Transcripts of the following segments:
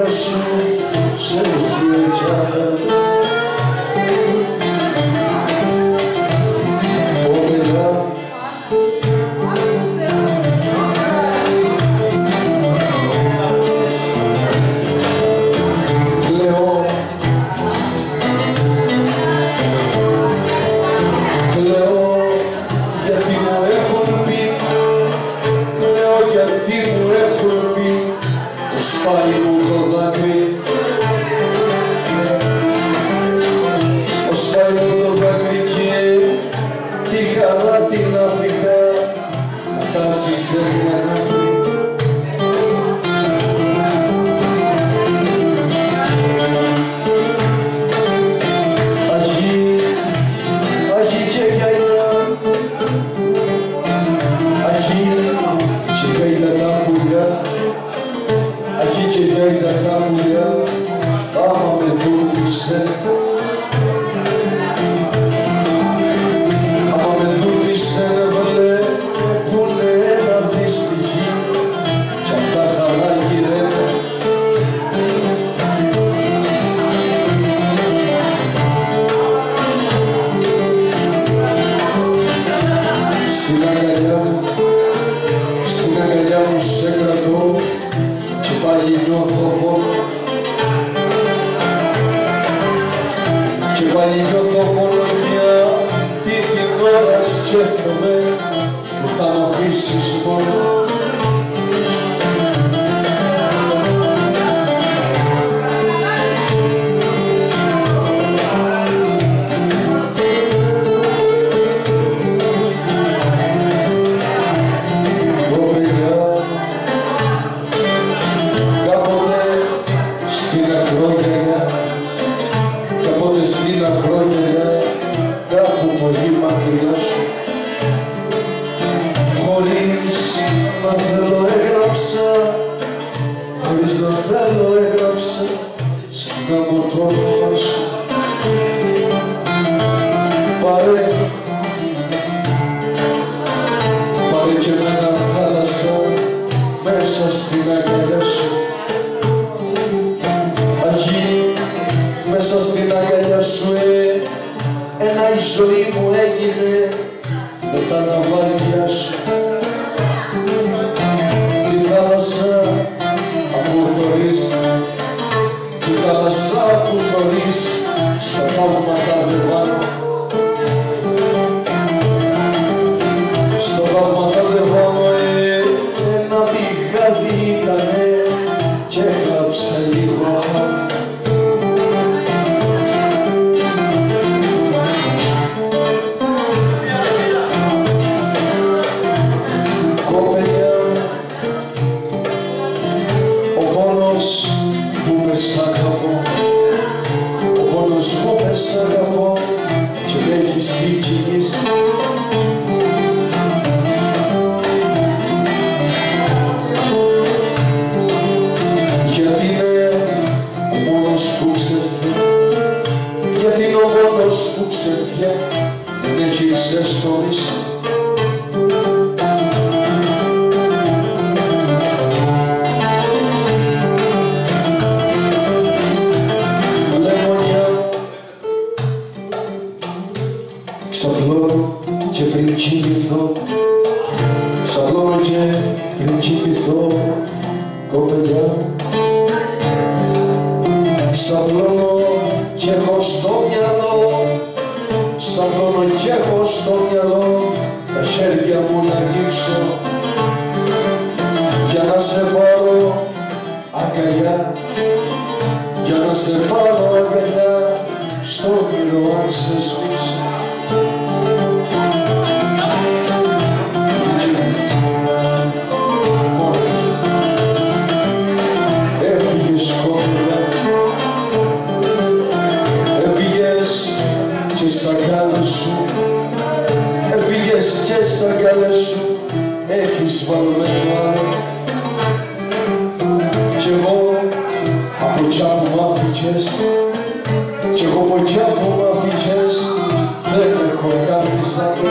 αγκαλιά σου σε έχει έτσι αφαιρετεί. Σπάει μου το δάκρυ, σπάει μου το δάκρυ και τη χαρά την αφήκα να φτάσει σε μια άκρη. Αχι και γαϊλά, αχι και γαϊλά τα πουλιά, αχι και γαϊλά τα πουλιά, άμα με δούλησε, άμα με δούλησε βλέπουνε ένα δυστυχή κι αυτά χαρά γυρεύε. Στην αγκαλιά μου σε κρατώ και πάλι νιώθω πόνο, και πάλι νιώθω πόνο γιατί την ώρα σκέφτομαι που θα μ' αφήσεις μόνο. Κάποτε στην ακρόγερια, κάπου πολύ μακριά σου, χωρίς να θέλω έγραψα, χωρίς να θέλω έγραψα στην αμοτόνομα σου. Πάρε και εμένα θάλασσα μέσα στην αγκαλιά σου. Μέσα στην αγκαλιά σου ένα η ζωή μου έγινε με τα ναυάγια σου. Τη θάλασσα που θωρείς, τη θάλασσα που θωρείς στα θαύματα δεν βάνω, στο θαύματα δεν βάνω ένα πηγάδι ήτανε και έκλαψα λίγο. Σ' αγαπώ, ο πόνος μου πες σ' αγαπώ και με έχεις συγκινήσει. Γιατί είναι ο μόνος που ψευδιά, γιατί είναι ο μόνος που ψευδιά δεν έχει ξεστορήσει. Ξαπλώνω και πριν κοιμηθώ, ξαπλώνω και πριν κοιμηθώ, κοπελιά. Ξαπλώνω κι έχω στο μυαλό, ξαπλώνω κι έχω στο μυαλό τα χέρια μου να ανοίξω για να σε πάρω αγκαλιά, για να σε πάρω αγκαλιά στο όνειρο αν σε σβήσω. Έφυγες κόπηλα, έφυγες και στα αγκάλες σου, έφυγες και στα αγκάλες σου έχεις βαλμένο άλλο. Κι εγώ από κι που μ' άφηκες, κι εγώ από κι που μ' άφηκες δεν έχω κάνεις άλλο.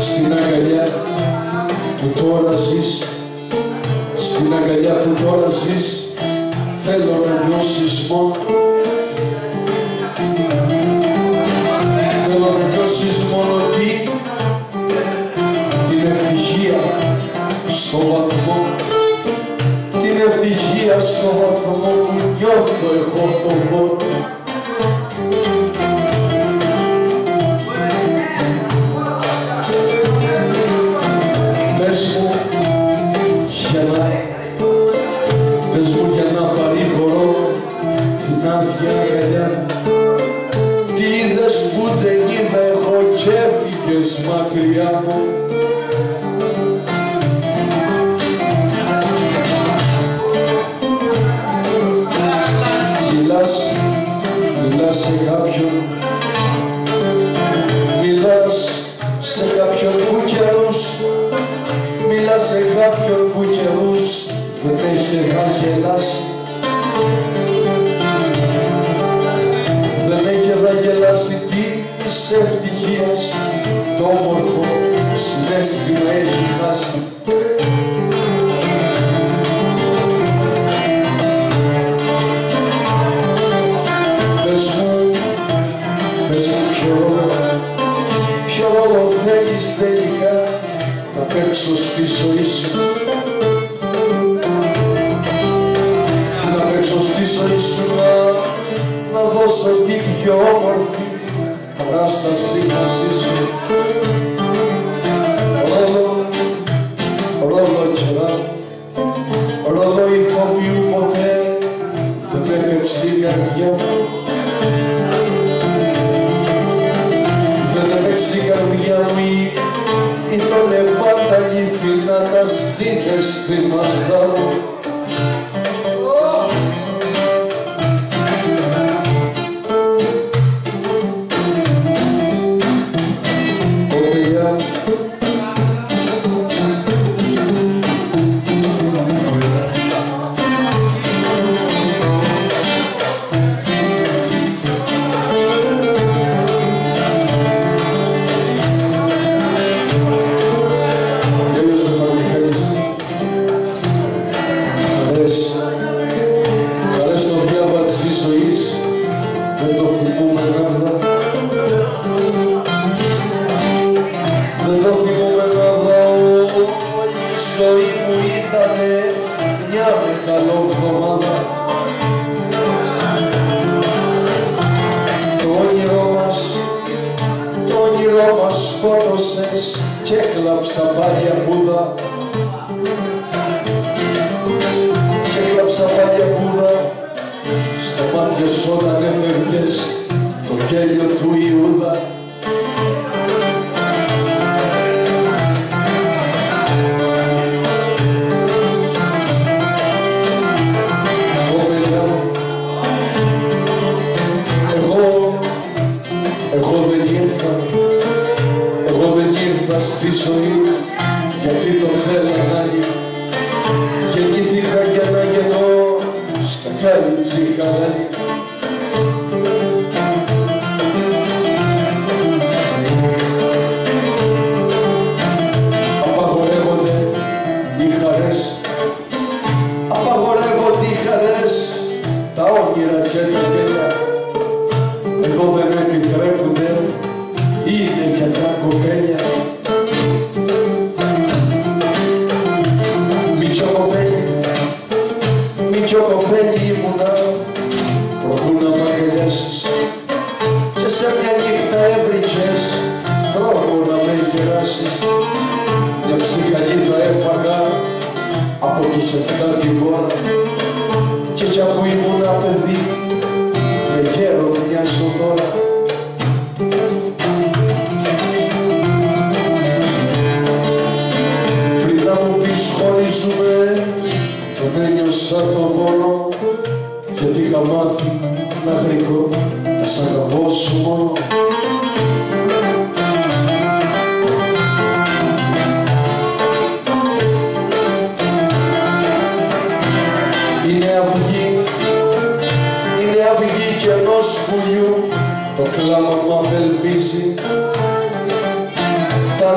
Στην αγκαλιά εγώ τον πόνο. Πες μου για να παρηγορώ την άδεια αγκαλιά. Τι είδες που δεν είδα εγώ κι έφυγες μακριά μου. Μιλάς σε κάποιον, μιλάς σε κάποιον που καιρούς, μιλάς σε κάποιον που καιρούς δεν έχει να γελάσει. Δεν έχει να γελάσει της ευτυχίας, το όμορφο συναίσθημα έχει χάσει. Πες μου ποιο ρόλο θέλεις τελικά να παίξω στη ζωή σου. Να παίξω στη ζωή σου, να δώσω την πιο όμορφη παράσταση μαζί σου. Ρόλο καιρά, ρόλο ηθοποιού ποτέ δεν έπαιξε η καρδιά μου. Δεν έπαιξε η καρδιά μου, ήτανε πάντα αληθινά τα συναισθήματά μου. Χαρές το διάβα της ζωής, δεν το θυμούμε νάδα. Δεν το θυμούμε νάδα, όλη η ζωή μου ήτανε μια μεγαλοβδομάδα. Το όνειρό μας σκότωσες κι έκλαψα πάλι απούδα. Έκλαψα πάλι απούδα στα μάτια σου όταν έφευγες το γέλιο του Ιούδα. Κοπελιά, εγώ δεν ήρθα στη ζωή γιατί το θέλαν άλλοι. Γεννήθηκα για να γεννώ στα κάλυτσι χαλάνι. Απαγορεύονται οι χαρές, απαγορεύονται οι χαρές, τα όνειρα και τα γέλια. Εδώ δεν επιτρέπονται, είναι για τα κοπέλια. Μητσο κοπέλι ήμουνα προτού να μ' αγκαλιάσεις και σε μια νύχτα έβριξες τρόπο να με γεράσεις. Μια ψυχαλίδα έφαγα από τους 7 την πόρα και κι αφού ήμουνα παιδί με γέρο μοιάζω τώρα. Πριν να μου πεις χωρίζουμε τον ένιωσα τον πόνο γιατί είχα μάθει να γρηγώ τα σ' αγαπώ σου μόνο. Είναι αυγή κι ενός πουλιού το κλάμα μου απελπίζει. Τα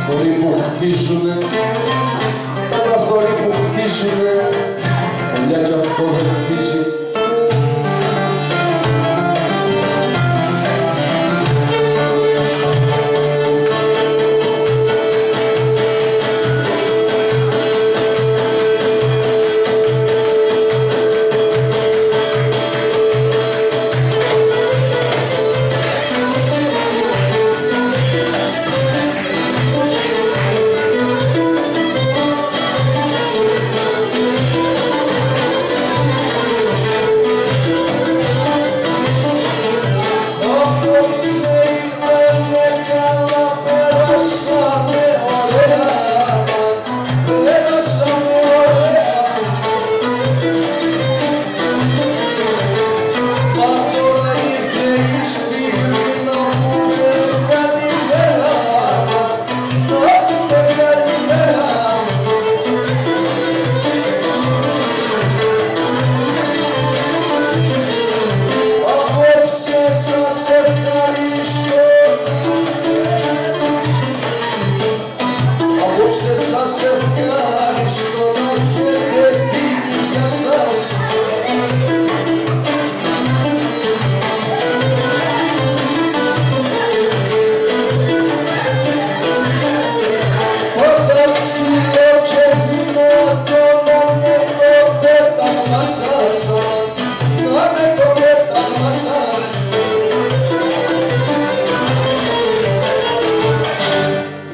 θωροί που χτίζουνε, τα θωροί που χτίζουνε, φωλιά κι αυτό δεν χτίζει.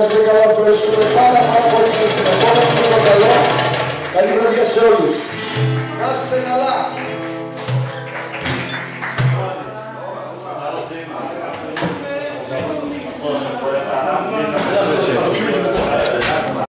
είστε καλά, ευχαριστούμε πάρα πολύ και στην επόμενη. Καλό. Καλή βραδιά σε όλους. Να είστε καλά.